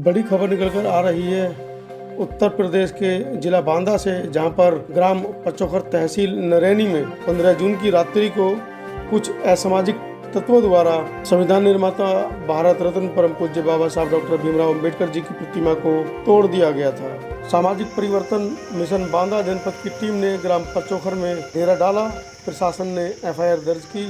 बड़ी खबर निकलकर आ रही है उत्तर प्रदेश के जिला बांदा से, जहां पर ग्राम पचोखर तहसील नरैनी में 15 जून की रात्रि को कुछ असामाजिक तत्वों द्वारा संविधान निर्माता भारत रत्न परम पूज्य बाबा साहब डॉक्टर भीमराव अंबेडकर जी की प्रतिमा को तोड़ दिया गया था। सामाजिक परिवर्तन मिशन बांदा जनपद की टीम ने ग्राम पचोखर में डेरा डाला। प्रशासन ने एफआईआर दर्ज की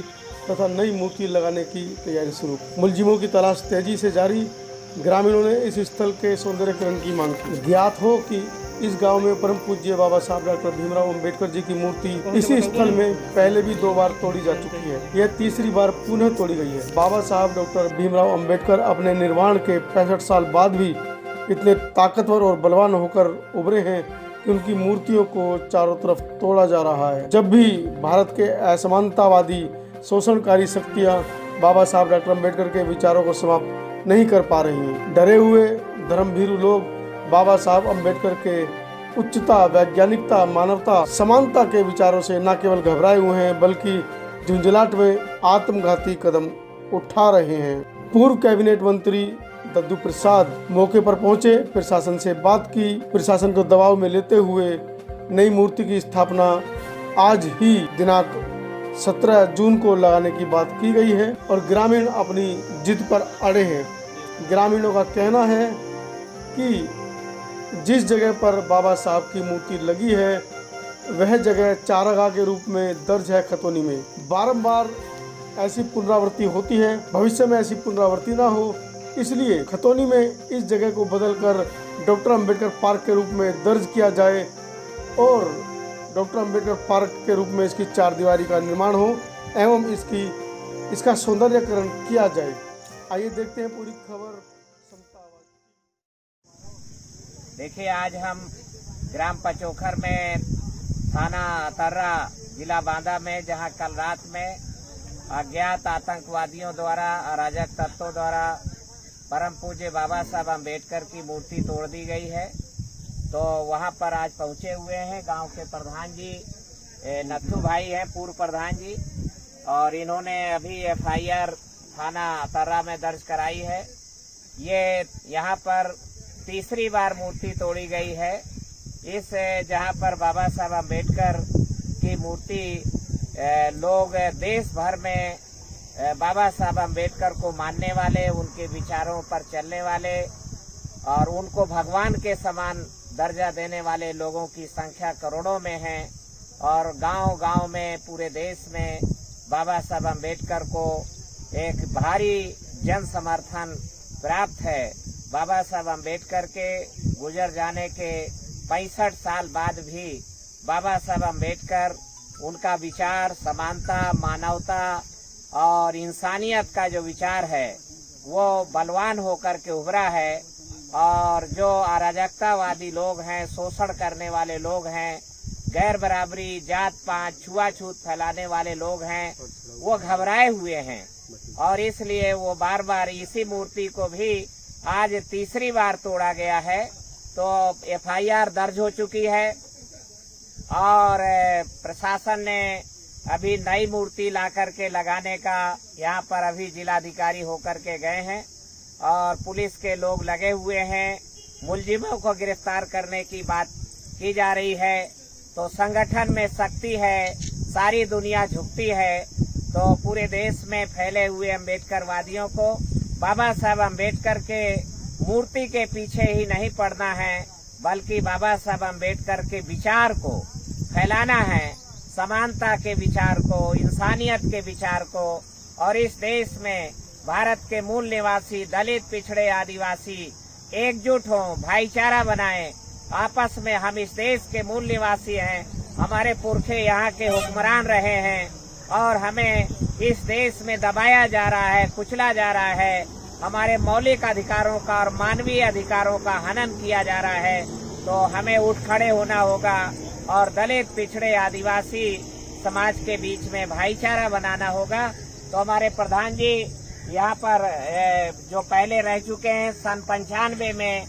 तथा नई मूर्ति लगाने की तैयारी शुरू। मुलजिमों की तलाश तेजी से जारी। ग्रामीणों ने इस स्थल के सौंदर्यकरण की मांग की। ज्ञात हो कि इस गांव में परम पूज्य बाबा साहब डॉक्टर भीमराव अंबेडकर जी की मूर्ति इसी स्थल में पहले भी 2 बार तोड़ी जा चुकी है। यह तीसरी बार पुनः तोड़ी गई है। बाबा साहब डॉक्टर भीमराव अंबेडकर अपने निर्वाण के 65 साल बाद भी इतने ताकतवर और बलवान होकर उभरे हैं कि उनकी मूर्तियों को चारों तरफ तोड़ा जा रहा है। जब भी भारत के असमानतावादी शोषणकारी शक्तियां बाबा साहब डॉक्टर अंबेडकर के विचारों को समाप्त नहीं कर पा रही हैं, डरे हुए धर्मभीरू लोग बाबा साहब अंबेडकर के उच्चता, वैज्ञानिकता, मानवता, समानता के विचारों से न केवल घबराए हुए हैं बल्कि झुंझलाहट में आत्मघाती कदम उठा रहे हैं। पूर्व कैबिनेट मंत्री दद्दू प्रसाद मौके पर पहुंचे, प्रशासन से बात की। प्रशासन को दबाव में लेते हुए नई मूर्ति की स्थापना आज ही दिनांक 17 जून को लगाने की बात की गई है और ग्रामीण अपनी जिद पर अड़े हैं। ग्रामीणों का कहना है कि जिस जगह पर बाबा साहब की मूर्ति लगी है वह जगह चारागाह के रूप में दर्ज है खतौनी में। बारंबार ऐसी पुनरावृत्ति होती है, भविष्य में ऐसी पुनरावृत्ति ना हो, इसलिए खतौनी में इस जगह को बदलकर डॉक्टर अंबेडकर पार्क के रूप में दर्ज किया जाए और डॉक्टर अंबेडकर पार्क के रूप में इसकी 4 दीवारी का निर्माण हो एवं इसका सौंदर्यकरण किया जाए। आइए देखते हैं पूरी खबर। देखिए, आज हम ग्राम पचोखर में थाना तर्रा जिला बांदा में, जहां कल रात में अज्ञात आतंकवादियों द्वारा, अराजक तत्वों द्वारा परम पूज्य बाबा साहब अंबेडकर की मूर्ति तोड़ दी गई है, तो वहां पर आज पहुंचे हुए हैं गांव के प्रधान जी नत्थू भाई हैं, पूर्व प्रधान जी, और इन्होंने अभी एफआईआर थाना तर्रा में दर्ज कराई है। ये यहाँ पर तीसरी बार मूर्ति तोड़ी गई है। इस जहां पर बाबा साहब अंबेडकर की मूर्ति लोग देश भर में बाबा साहब अंबेडकर को मानने वाले, उनके विचारों पर चलने वाले और उनको भगवान के समान दर्जा देने वाले लोगों की संख्या करोड़ों में है और गांव-गांव में पूरे देश में बाबा साहब अंबेडकर को एक भारी जन समर्थन प्राप्त है। बाबा साहब अंबेडकर के गुजर जाने के 65 साल बाद भी बाबा साहब अंबेडकर, उनका विचार समानता, मानवता और इंसानियत का जो विचार है वो बलवान होकर के उभरा है और जो अराजकतावादी लोग हैं, शोषण करने वाले लोग हैं, गैर बराबरी, जात पात, छुआछूत फैलाने वाले लोग हैं, वो घबराए हुए हैं और इसलिए वो बार बार इसी मूर्ति को भी आज तीसरी बार तोड़ा गया है। तो एफआईआर दर्ज हो चुकी है और प्रशासन ने अभी नई मूर्ति ला करके लगाने का यहाँ पर अभी जिलाधिकारी होकर के गए हैं और पुलिस के लोग लगे हुए हैं। मुलजिमों को गिरफ्तार करने की बात की जा रही है। तो संगठन में शक्ति है, सारी दुनिया झुकती है, तो पूरे देश में फैले हुए अम्बेडकरवादियों को बाबा साहब अम्बेडकर के मूर्ति के पीछे ही नहीं पड़ना है बल्कि बाबा साहब अम्बेडकर के विचार को फैलाना है, समानता के विचार को, इंसानियत के विचार को, और इस देश में भारत के मूल निवासी दलित, पिछड़े, आदिवासी एकजुट हों, भाईचारा बनाएं। आपस में हम इस देश के मूल निवासी हैं, हमारे पुरखे यहाँ के हुक्मरान रहे हैं और हमें इस देश में दबाया जा रहा है, कुचला जा रहा है, हमारे मौलिक अधिकारों का और मानवीय अधिकारों का हनन किया जा रहा है। तो हमें उठ खड़े होना होगा और दलित, पिछड़े, आदिवासी समाज के बीच में भाईचारा बनाना होगा। तो हमारे प्रधान जी यहाँ पर जो पहले रह चुके हैं, सन 95 में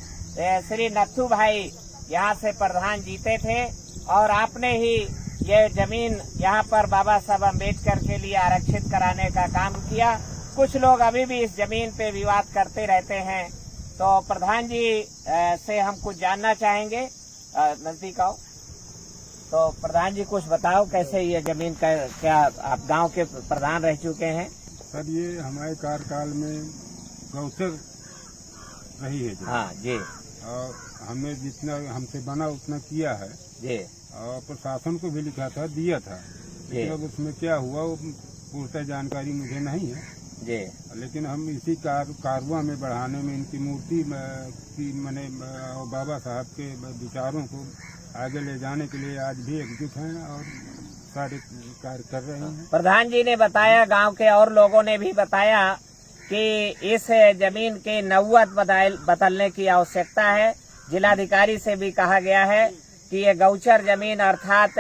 श्री नत्थू भाई यहाँ से प्रधान जीते थे और आपने ही ये जमीन यहाँ पर बाबा साहब अम्बेडकर के लिए आरक्षित कराने का काम किया। कुछ लोग अभी भी इस जमीन पे विवाद करते रहते हैं, तो प्रधान जी से हम कुछ जानना चाहेंगे। नजदीक आओ। तो प्रधान जी कुछ बताओ, कैसे ये जमीन का, क्या आप गांव के प्रधान रह चुके हैं? सर ये हमारे कार्यकाल में गौचर रही है हाँ जी और हमने जितना हमसे बना उतना किया है जी और प्रशासन को भी लिखा था, दिया था, लेकिन अब उसमें क्या हुआ वो पूर्णतः जानकारी मुझे नहीं है जी। लेकिन हम इसी कारवा में बढ़ाने में इनकी मूर्ति की मैंने बाबा साहब के विचारों को आगे ले जाने के लिए आज भी एकजुट हैं और सारे कार्य कर रहे हैं। प्रधान जी ने बताया, गांव के और लोगों ने भी बताया कि इस जमीन के नौवत बदलने की आवश्यकता है। जिलाधिकारी से भी कहा गया है कि ये गौचर जमीन अर्थात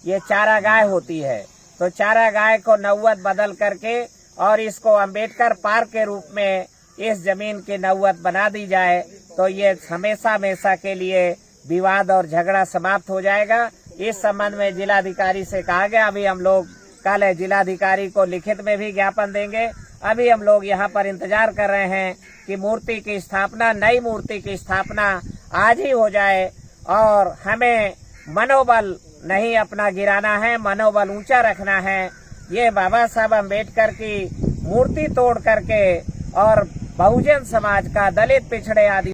ये चारागाह होती है, तो चारागाह को नौवत बदल करके और इसको अंबेडकर पार्क के रूप में इस जमीन की नौवत बना दी जाए तो ये हमेशा हमेशा के लिए विवाद और झगड़ा समाप्त हो जाएगा। इस संबंध में जिलाधिकारी से कहा गया, अभी हम लोग कल जिलाधिकारी को लिखित में भी ज्ञापन देंगे। अभी हम लोग यहाँ पर इंतजार कर रहे हैं कि मूर्ति की स्थापना, नई मूर्ति की स्थापना आज ही हो जाए और हमें मनोबल नहीं अपना गिराना है, मनोबल ऊंचा रखना है। ये बाबा साहब अम्बेडकर की मूर्ति तोड़ करके और बहुजन समाज का, दलित, पिछड़े आदि